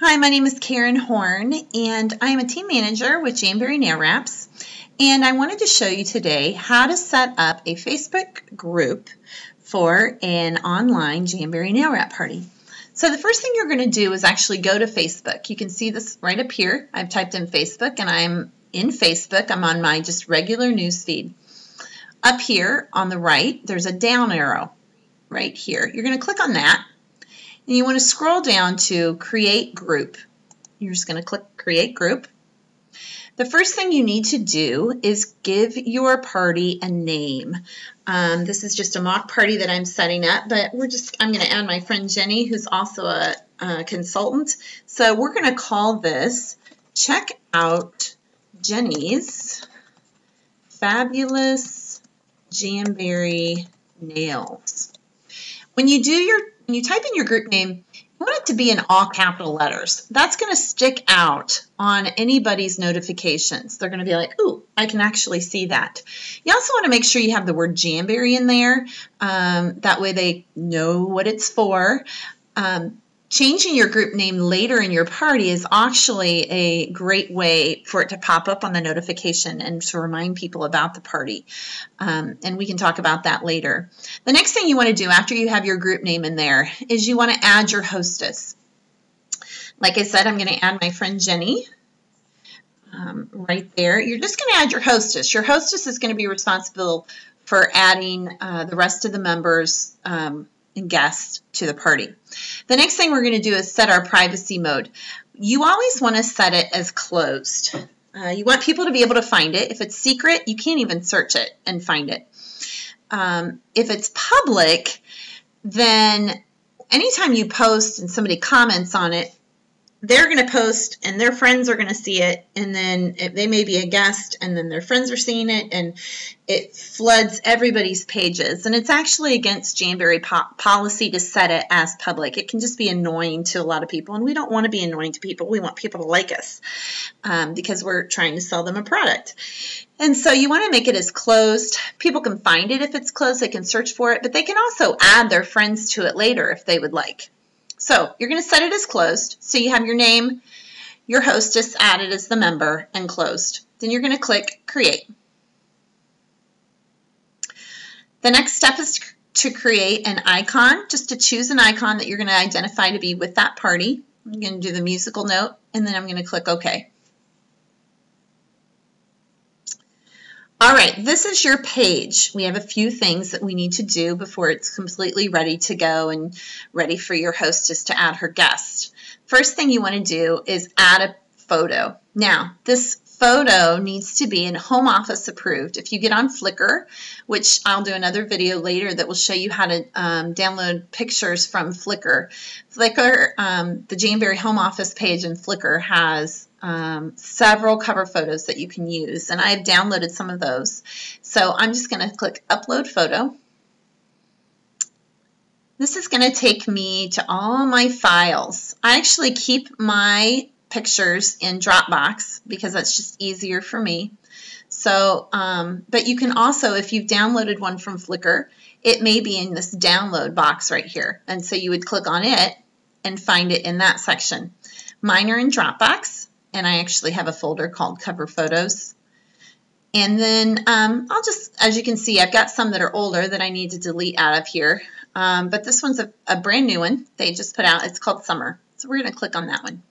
Hi, my name is Karen Horn, and I am a team manager with Jamberry Nail Wraps. And I wanted to show you today how to set up a Facebook group for an online Jamberry Nail Wrap party. So the first thing you're going to do is actually go to Facebook. You can see this right up here. I've typed in Facebook, and I'm in Facebook. I'm on my just regular news feed. Up here on the right, there's a down arrow right here. You're going to click on that. And you want to scroll down to Create Group. You're just going to click Create Group. The first thing you need to do is give your party a name. This is just a mock party that I'm setting up, but I'm going to add my friend Jenny, who's also a consultant. So we're going to call this Check Out Jenny's Fabulous Jamberry Nails. When you type in your group name, you want it to be in all capital letters. That's going to stick out on anybody's notifications. They're going to be like, ooh, I can actually see that. You also want to make sure you have the word Jamberry in there. That way they know what it's for. Changing your group name later in your party is actually a great way for it to pop up on the notification and to remind people about the party. And we can talk about that later. The next thing you want to do after you have your group name in there is you want to add your hostess. Like I said, I'm going to add my friend Jenny right there. You're just going to add your hostess. Your hostess is going to be responsible for adding the rest of the members and guests to the party. The next thing we're going to do is set our privacy mode. You always want to set it as closed. You want people to be able to find it. If it's secret, you can't even search it and find it. If it's public, then anytime you post and somebody comments on it, they're going to post and their friends are going to see it, and then they may be a guest and then their friends are seeing it, and it floods everybody's pages. And it's actually against Jamberry policy to set it as public. It can just be annoying to a lot of people, and we don't want to be annoying to people. We want people to like us because we're trying to sell them a product. And so you want to make it as closed. People can find it if it's closed. They can search for it, but they can also add their friends to it later if they would like. So you're going to set it as closed. So you have your name, your hostess added as the member, and closed. Then you're going to click Create. The next step is to create an icon, just to choose an icon that you're going to identify to be with that party. I'm going to do the musical note, and then I'm going to click OK. All right, this is your page. We have a few things that we need to do before it's completely ready to go and ready for your hostess to add her guest. First thing you want to do is add a photo. Now, this photo needs to be in home office approved. If you get on Flickr, which I'll do another video later that will show you how to download pictures from Flickr. Flickr, the Jamberry home office page in Flickr has several cover photos that you can use, and I've downloaded some of those. So I'm just going to click Upload Photo. This is going to take me to all my files. I actually keep my pictures in Dropbox because that's just easier for me. So, but you can also, if you've downloaded one from Flickr, it may be in this download box right here. And so you would click on it and find it in that section. Mine are in Dropbox, and I actually have a folder called Cover Photos. And then I'll just, as you can see, I've got some that are older that I need to delete out of here. But this one's a brand new one they just put out. It's called Summer. So we're going to click on that one.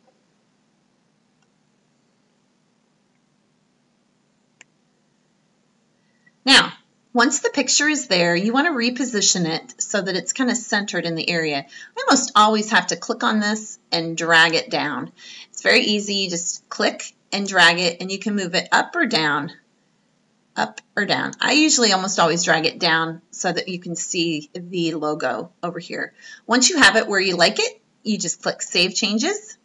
Now, once the picture is there, you want to reposition it so that it's kind of centered in the area. I almost always have to click on this and drag it down. It's very easy. You just click and drag it, and you can move it up or down. Up or down. I usually almost always drag it down so that you can see the logo over here. Once you have it where you like it, you just click Save Changes.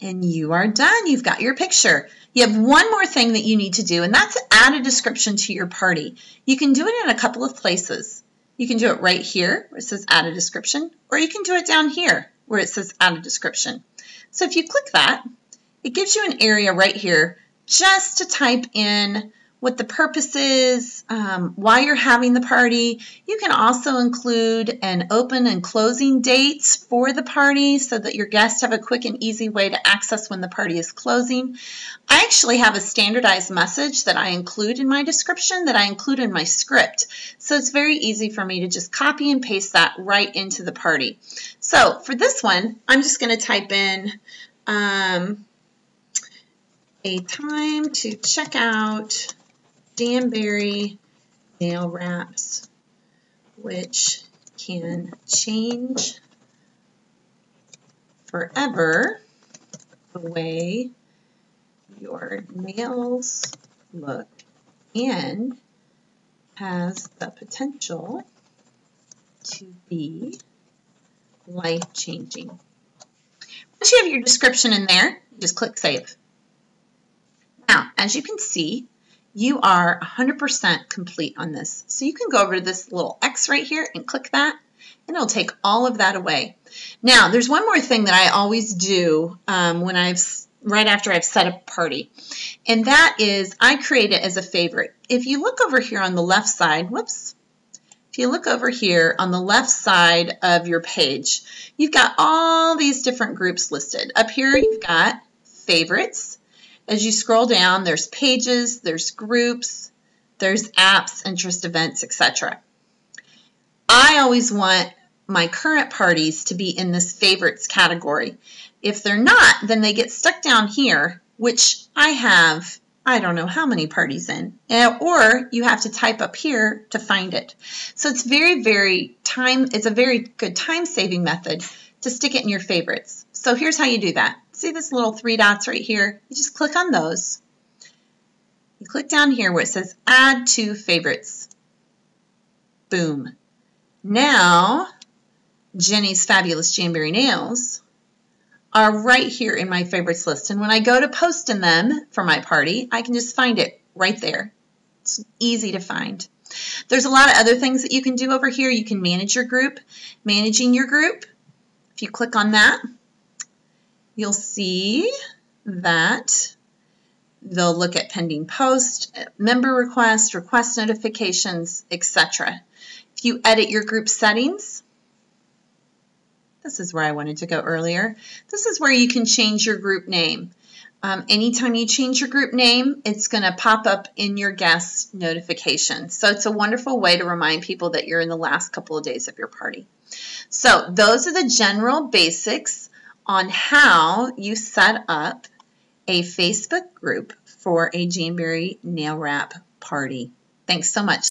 And you are done. You've got your picture. You have one more thing that you need to do, and that's add a description to your party. You can do it in a couple of places. You can do it right here where it says add a description, or you can do it down here where it says add a description. So if you click that, it gives you an area right here just to type in what the purpose is, why you're having the party. You can also include an open and closing dates for the party so that your guests have a quick and easy way to access when the party is closing. I actually have a standardized message that I include in my description that I include in my script. So it's very easy for me to just copy and paste that right into the party. So for this one, I'm just going to type in a time to check out Jamberry nail wraps, which can change forever the way your nails look and has the potential to be life-changing. Once you have your description in there, just click Save. Now, as you can see, you are 100% complete on this. So you can go over to this little X right here and click that, and it'll take all of that away. Now, there's one more thing that I always do right after I've set up a party, and that is I create it as a favorite. If you look over here on the left side, if you look over here on the left side of your page, you've got all these different groups listed. Up here, you've got favorites. As you scroll down, there's pages, there's groups, there's apps, interest events, etc. I always want my current parties to be in this favorites category. If they're not, then they get stuck down here, which I have, I don't know how many parties in, or you have to type up here to find it. So it's it's a very good time-saving method to stick it in your favorites. So here's how you do that. See this little 3 dots right here? You just click on those. You click down here where it says Add to Favorites. Boom. Now, Jenny's Fabulous Jamberry Nails are right here in my favorites list. And when I go to post in them for my party, I can just find it right there. It's easy to find. There's a lot of other things that you can do over here. You can manage your group. Managing your group, if you click on that, you'll see that they'll look at pending post, member requests, request notifications, etc. If you edit your group settings, this is where I wanted to go earlier. This is where you can change your group name. Anytime you change your group name, it's going to pop up in your guest notification. So it's a wonderful way to remind people that you're in the last couple of days of your party. So those are the general basics on how you set up a Facebook group for a Jamberry nail wrap party. Thanks so much.